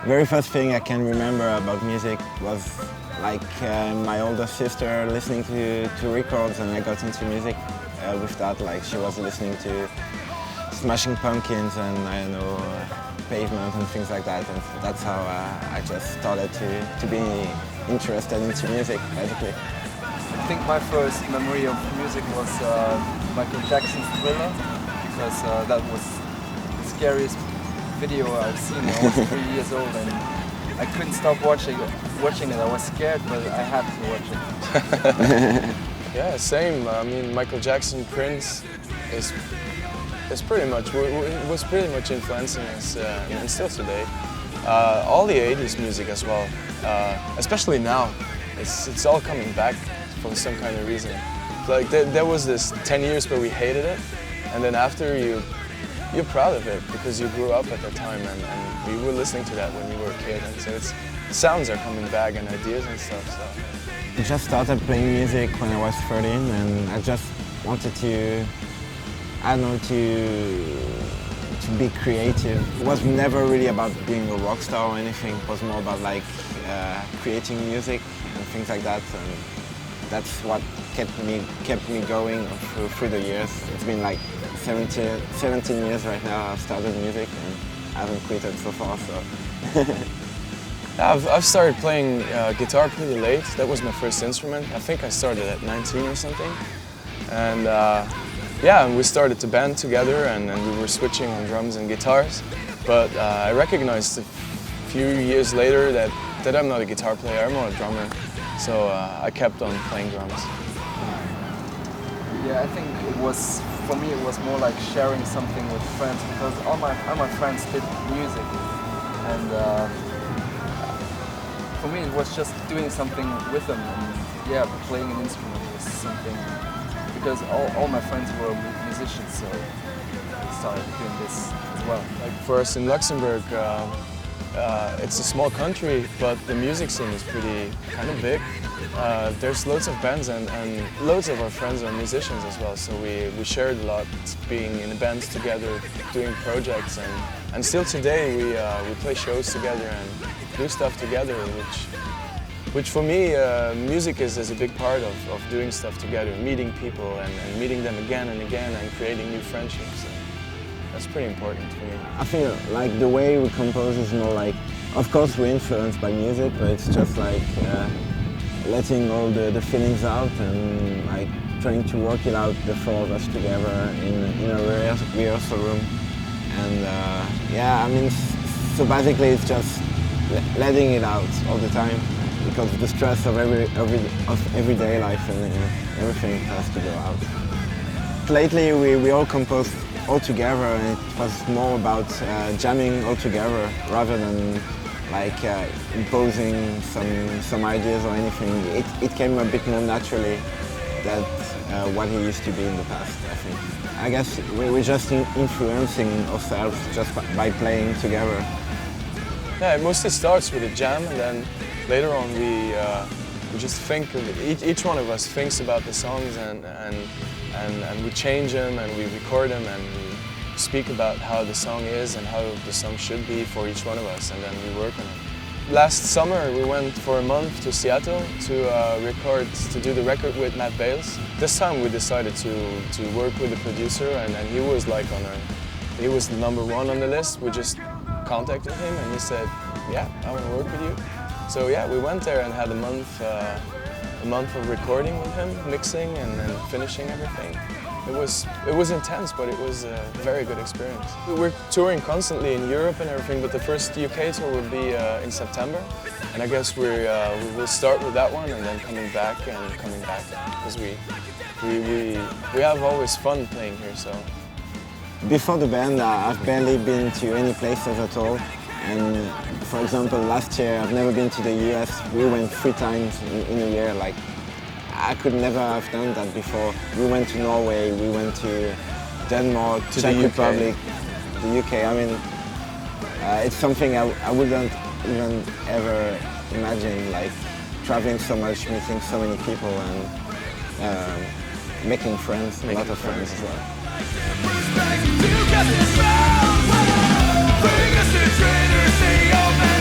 Very first thing I can remember about music was like my older sister listening to records, and I got into music with that. Like she was listening to Smashing Pumpkins and I don't know Pavement and things like that, and that's how I just started to be interested into music basically. I think my first memory of music was Michael Jackson's Thriller, because that was the scariest video I've seen. I was 3 years old and I couldn't stop watching it. I was scared, but I had to watch it. Yeah, same. I mean, Michael Jackson, Prince is pretty much was pretty much influencing us, and still today. All the '80s music as well, especially now. It's all coming back for some kind of reason. Like there was this 10 years where we hated it, and then after you're proud of it because you grew up at that time and you were listening to that when you were a kid, and so sounds are coming back and ideas and stuff. So I just started playing music when I was 13, and I just wanted to, I don't know, to be creative. It was never really about being a rock star or anything. It was more about like creating music and things like that, and that's what kept me going through the years. It's been like 17 years right now I've started music, and I haven't quit it so far. So. I've started playing guitar pretty late. That was my first instrument. I think I started at 19 or something. And yeah, we started to band together, and we were switching on drums and guitars. But I recognized a few years later that I'm not a guitar player, I'm not a drummer. So I kept on playing drums. Yeah, I think for me it was more like sharing something with friends, because all my friends did music, and for me it was just doing something with them, and yeah, playing an instrument was something, because all my friends were musicians, so I started doing this as well. Like for us in Luxembourg, it's a small country, but the music scene is pretty kind of big. There's loads of bands, and loads of our friends are musicians as well, so we shared a lot, being in bands together, doing projects, and still today we play shows together and do stuff together, which for me, music is a big part of doing stuff together, meeting people and meeting them again and again and creating new friendships. That's pretty important for me. I feel like the way we compose is more like, of course we're influenced by music, but it's just like letting all the feelings out and like trying to work it out, the four of us together in a rehearsal room. And yeah, I mean, so basically it's just letting it out all the time, because the stress of everyday life and everything has to go out. Lately we all compose all together, and it was more about jamming all together rather than like imposing some ideas or anything. It came a bit more naturally than what it used to be in the past, I think. I guess we're just influencing ourselves just by playing together. Yeah, it mostly starts with a jam, and then later on we just think of it. Each one of us thinks about the songs, and we change them and we record them and we speak about how the song is and how the song should be for each one of us, and then we work on it. Last summer we went for a month to Seattle to do the record with Matt Bales. This time we decided to work with the producer, and he was like he was #1 on the list. We just contacted him and he said, yeah, I want to work with you. So yeah, we went there and had a month of recording with him, mixing and finishing everything. It was intense, but it was a very good experience. We're touring constantly in Europe and everything, but the first UK tour will be in September, and I guess we will start with that one and then coming back, because we have always fun playing here. So before the band, I've barely been to any places at all. And for example, last year I've never been to the US. We went 3 times in a year, like I could never have done that before. We went to Norway, we went to Denmark, To Czech the UK. Republic, the UK. I mean, it's something I wouldn't even ever imagine, like traveling so much, meeting so many people, and making friends, a lot of friends as well. Fingers to traitors, say your man.